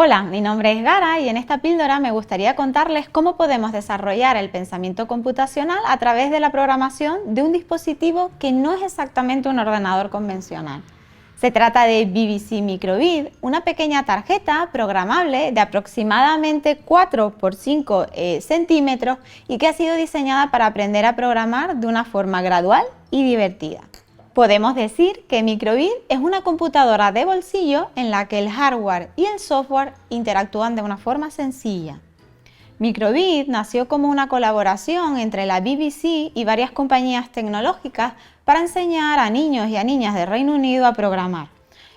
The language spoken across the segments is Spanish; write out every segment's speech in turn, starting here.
Hola, mi nombre es Gara y en esta píldora me gustaría contarles cómo podemos desarrollar el pensamiento computacional a través de la programación de un dispositivo que no es exactamente un ordenador convencional. Se trata de BBC Microbit, una pequeña tarjeta programable de aproximadamente 4 por 5 centímetros y que ha sido diseñada para aprender a programar de una forma gradual y divertida. Podemos decir que Microbit es una computadora de bolsillo en la que el hardware y el software interactúan de una forma sencilla. Microbit nació como una colaboración entre la BBC y varias compañías tecnológicas para enseñar a niños y a niñas de Reino Unido a programar.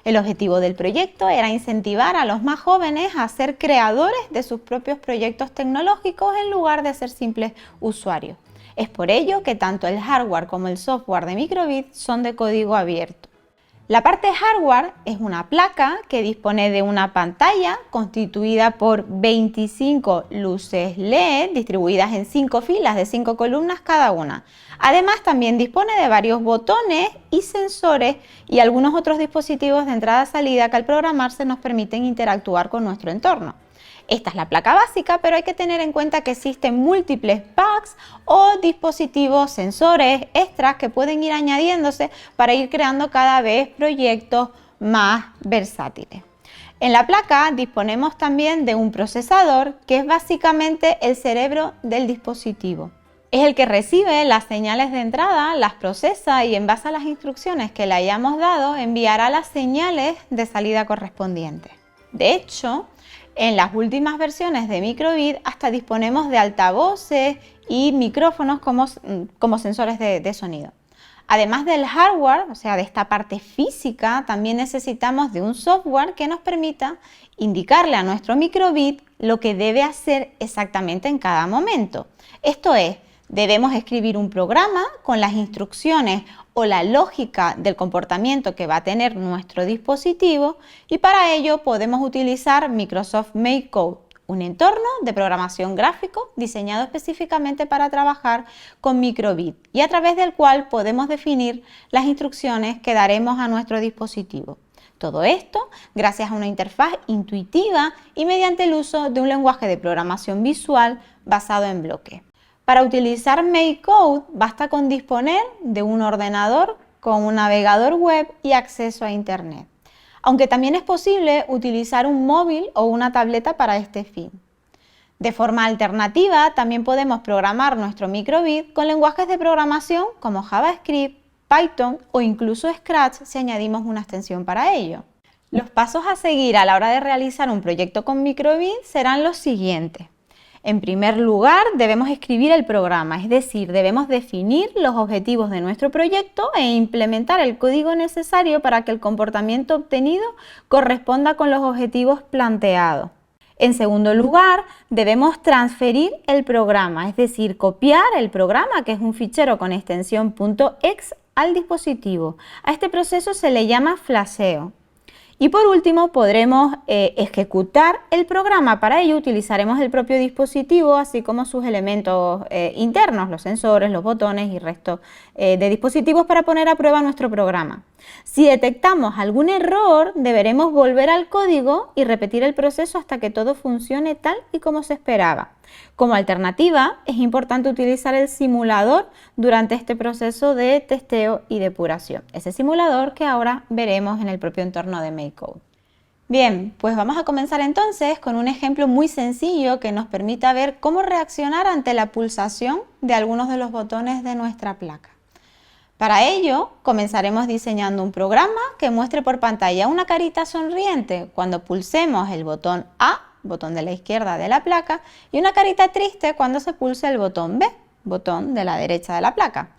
El objetivo del proyecto era incentivar a los más jóvenes a ser creadores de sus propios proyectos tecnológicos en lugar de ser simples usuarios. Es por ello que tanto el hardware como el software de Microbit son de código abierto. La parte hardware es una placa que dispone de una pantalla constituida por 25 luces LED distribuidas en 5 filas de 5 columnas cada una. Además, también dispone de varios botones y sensores y algunos otros dispositivos de entrada-salida que al programarse nos permiten interactuar con nuestro entorno. Esta es la placa básica, pero hay que tener en cuenta que existen múltiples packs o dispositivos, sensores extras que pueden ir añadiéndose para ir creando cada vez proyectos más versátiles. En la placa disponemos también de un procesador que es básicamente el cerebro del dispositivo. Es el que recibe las señales de entrada, las procesa y en base a las instrucciones que le hayamos dado enviará las señales de salida correspondientes. De hecho, en las últimas versiones de Microbit hasta disponemos de altavoces y micrófonos como sensores de sonido. Además del hardware, o sea, de esta parte física, también necesitamos de un software que nos permita indicarle a nuestro Microbit lo que debe hacer exactamente en cada momento. Esto es, debemos escribir un programa con las instrucciones o la lógica del comportamiento que va a tener nuestro dispositivo y para ello podemos utilizar Microsoft MakeCode, un entorno de programación gráfico diseñado específicamente para trabajar con Microbit y a través del cual podemos definir las instrucciones que daremos a nuestro dispositivo. Todo esto gracias a una interfaz intuitiva y mediante el uso de un lenguaje de programación visual basado en bloques. Para utilizar MakeCode basta con disponer de un ordenador con un navegador web y acceso a Internet, aunque también es posible utilizar un móvil o una tableta para este fin. De forma alternativa, también podemos programar nuestro Microbit con lenguajes de programación como JavaScript, Python o incluso Scratch si añadimos una extensión para ello. Los pasos a seguir a la hora de realizar un proyecto con Microbit serán los siguientes. En primer lugar, debemos escribir el programa, es decir, debemos definir los objetivos de nuestro proyecto e implementar el código necesario para que el comportamiento obtenido corresponda con los objetivos planteados. En segundo lugar, debemos transferir el programa, es decir, copiar el programa, que es un fichero con extensión .exe, al dispositivo. A este proceso se le llama flasheo. Y por último podremos ejecutar el programa. Para ello utilizaremos el propio dispositivo, así como sus elementos internos, los sensores, los botones y resto de dispositivos para poner a prueba nuestro programa. Si detectamos algún error, deberemos volver al código y repetir el proceso hasta que todo funcione tal y como se esperaba. Como alternativa, es importante utilizar el simulador durante este proceso de testeo y depuración. Ese simulador que ahora veremos en el propio entorno de MakeCode. Bien, pues vamos a comenzar entonces con un ejemplo muy sencillo que nos permita ver cómo reaccionar ante la pulsación de algunos de los botones de nuestra placa. Para ello, comenzaremos diseñando un programa que muestre por pantalla una carita sonriente cuando pulsemos el botón A, botón de la izquierda de la placa, y una carita triste cuando se pulse el botón B, botón de la derecha de la placa.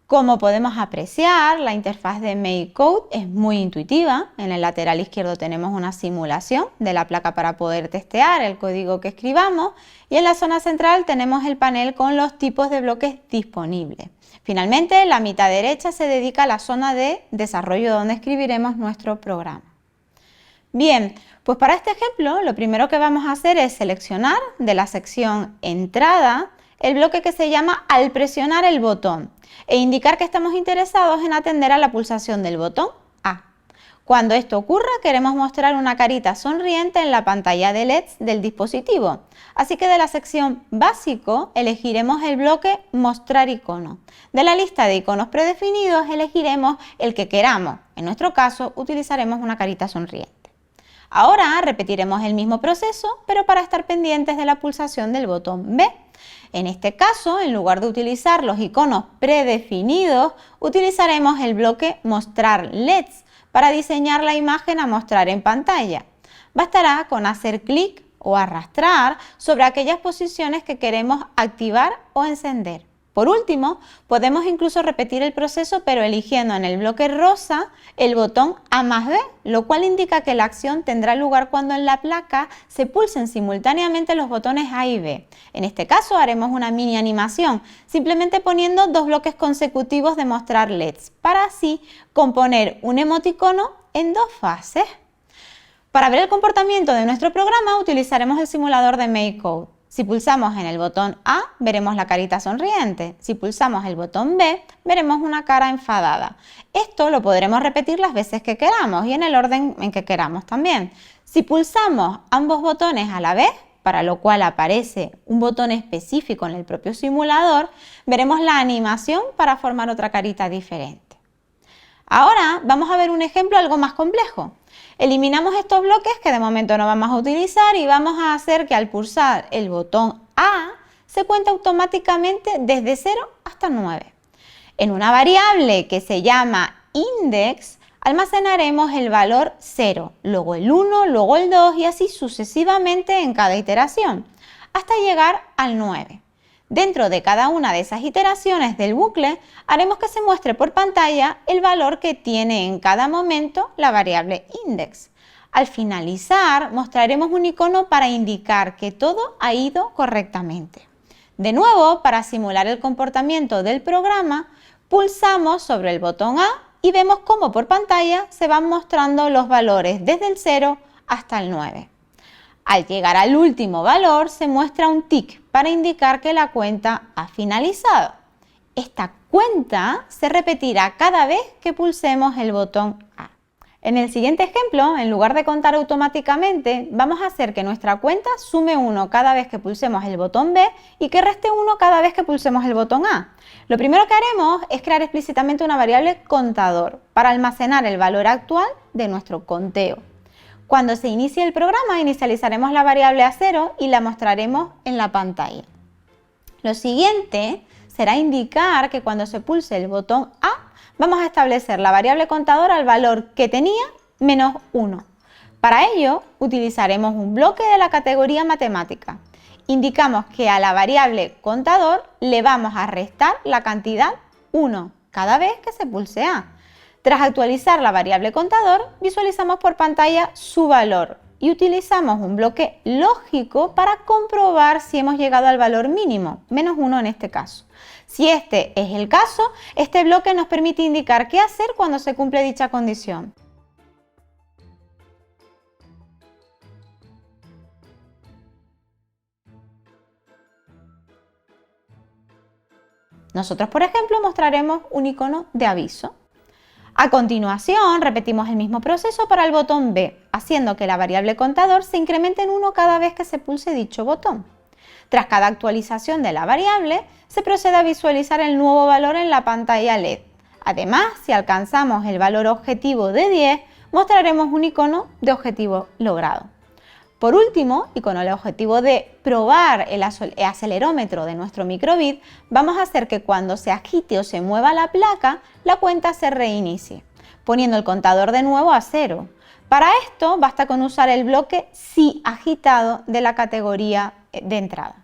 Como podemos apreciar, la interfaz de MakeCode es muy intuitiva. En el lateral izquierdo tenemos una simulación de la placa para poder testear el código que escribamos y en la zona central tenemos el panel con los tipos de bloques disponibles. Finalmente, la mitad derecha se dedica a la zona de desarrollo donde escribiremos nuestro programa. Bien, pues para este ejemplo lo primero que vamos a hacer es seleccionar de la sección Entrada el bloque que se llama Al presionar el botón e indicar que estamos interesados en atender a la pulsación del botón A. Cuando esto ocurra, queremos mostrar una carita sonriente en la pantalla de LEDs del dispositivo. Así que de la sección Básico elegiremos el bloque Mostrar icono. De la lista de iconos predefinidos elegiremos el que queramos. En nuestro caso, utilizaremos una carita sonriente. Ahora repetiremos el mismo proceso, pero para estar pendientes de la pulsación del botón B. En este caso, en lugar de utilizar los iconos predefinidos, utilizaremos el bloque Mostrar LEDs para diseñar la imagen a mostrar en pantalla. Bastará con hacer clic o arrastrar sobre aquellas posiciones que queremos activar o encender. Por último, podemos incluso repetir el proceso, pero eligiendo en el bloque rosa el botón A más B, lo cual indica que la acción tendrá lugar cuando en la placa se pulsen simultáneamente los botones A y B. En este caso haremos una mini animación, simplemente poniendo dos bloques consecutivos de mostrar LEDs, para así componer un emoticono en dos fases. Para ver el comportamiento de nuestro programa utilizaremos el simulador de MakeCode. Si pulsamos en el botón A, veremos la carita sonriente. Si pulsamos el botón B, veremos una cara enfadada. Esto lo podremos repetir las veces que queramos y en el orden en que queramos también. Si pulsamos ambos botones a la vez, para lo cual aparece un botón específico en el propio simulador, veremos la animación para formar otra carita diferente. Ahora vamos a ver un ejemplo algo más complejo. Eliminamos estos bloques que de momento no vamos a utilizar y vamos a hacer que al pulsar el botón A se cuente automáticamente desde 0 hasta 9. En una variable que se llama index almacenaremos el valor 0, luego el 1, luego el 2 y así sucesivamente en cada iteración, hasta llegar al 9. Dentro de cada una de esas iteraciones del bucle, haremos que se muestre por pantalla el valor que tiene en cada momento la variable index. Al finalizar, mostraremos un icono para indicar que todo ha ido correctamente. De nuevo, para simular el comportamiento del programa, pulsamos sobre el botón A y vemos cómo por pantalla se van mostrando los valores desde el 0 hasta el 9. Al llegar al último valor se muestra un tic para indicar que la cuenta ha finalizado. Esta cuenta se repetirá cada vez que pulsemos el botón A. En el siguiente ejemplo, en lugar de contar automáticamente, vamos a hacer que nuestra cuenta sume 1 cada vez que pulsemos el botón B y que reste 1 cada vez que pulsemos el botón A. Lo primero que haremos es crear explícitamente una variable contador para almacenar el valor actual de nuestro conteo. Cuando se inicie el programa, inicializaremos la variable a 0 y la mostraremos en la pantalla. Lo siguiente será indicar que cuando se pulse el botón A, vamos a establecer la variable contador al valor que tenía menos 1. Para ello, utilizaremos un bloque de la categoría matemática. Indicamos que a la variable contador le vamos a restar la cantidad 1 cada vez que se pulse A. Tras actualizar la variable contador, visualizamos por pantalla su valor y utilizamos un bloque lógico para comprobar si hemos llegado al valor mínimo, menos 1 en este caso. Si este es el caso, este bloque nos permite indicar qué hacer cuando se cumple dicha condición. Nosotros, por ejemplo, mostraremos un icono de aviso. A continuación, repetimos el mismo proceso para el botón B, haciendo que la variable contador se incremente en 1 cada vez que se pulse dicho botón. Tras cada actualización de la variable, se procede a visualizar el nuevo valor en la pantalla LED. Además, si alcanzamos el valor objetivo de 10, mostraremos un icono de objetivo logrado. Por último, y con el objetivo de probar el acelerómetro de nuestro microbit, vamos a hacer que cuando se agite o se mueva la placa, la cuenta se reinicie, poniendo el contador de nuevo a 0. Para esto basta con usar el bloque si agitado de la categoría de entrada.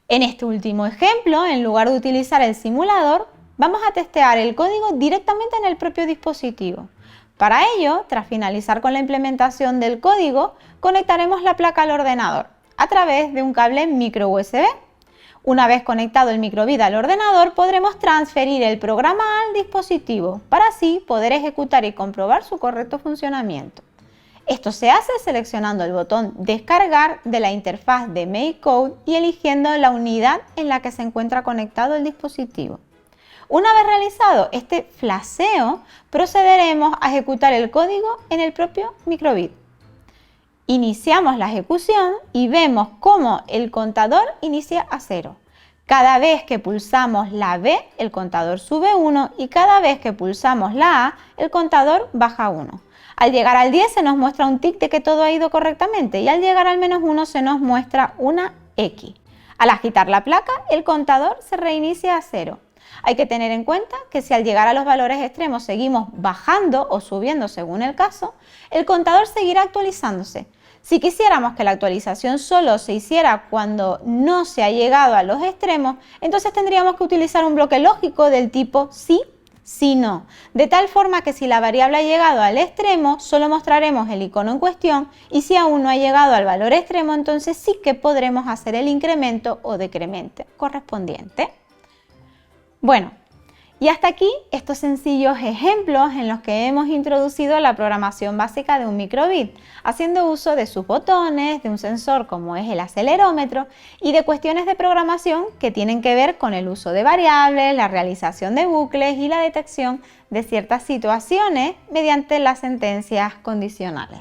En este último ejemplo, en lugar de utilizar el simulador, vamos a testear el código directamente en el propio dispositivo. Para ello, tras finalizar con la implementación del código, conectaremos la placa al ordenador a través de un cable micro USB. Una vez conectado el microbit al ordenador, podremos transferir el programa al dispositivo para así poder ejecutar y comprobar su correcto funcionamiento. Esto se hace seleccionando el botón Descargar de la interfaz de MakeCode y eligiendo la unidad en la que se encuentra conectado el dispositivo. Una vez realizado este flasheo, procederemos a ejecutar el código en el propio microbit. Iniciamos la ejecución y vemos cómo el contador inicia a 0. Cada vez que pulsamos la B, el contador sube 1 y cada vez que pulsamos la A, el contador baja 1. Al llegar al 10 se nos muestra un tic de que todo ha ido correctamente y al llegar al -1 se nos muestra una X. Al agitar la placa, el contador se reinicia a 0. Hay que tener en cuenta que si al llegar a los valores extremos seguimos bajando o subiendo según el caso, el contador seguirá actualizándose. Si quisiéramos que la actualización solo se hiciera cuando no se ha llegado a los extremos, entonces tendríamos que utilizar un bloque lógico del tipo sí, sí, no, de tal forma que si la variable ha llegado al extremo, solo mostraremos el icono en cuestión y si aún no ha llegado al valor extremo, entonces sí que podremos hacer el incremento o decremento correspondiente. Bueno, y hasta aquí estos sencillos ejemplos en los que hemos introducido la programación básica de un microbit, haciendo uso de sus botones, de un sensor como es el acelerómetro y de cuestiones de programación que tienen que ver con el uso de variables, la realización de bucles y la detección de ciertas situaciones mediante las sentencias condicionales.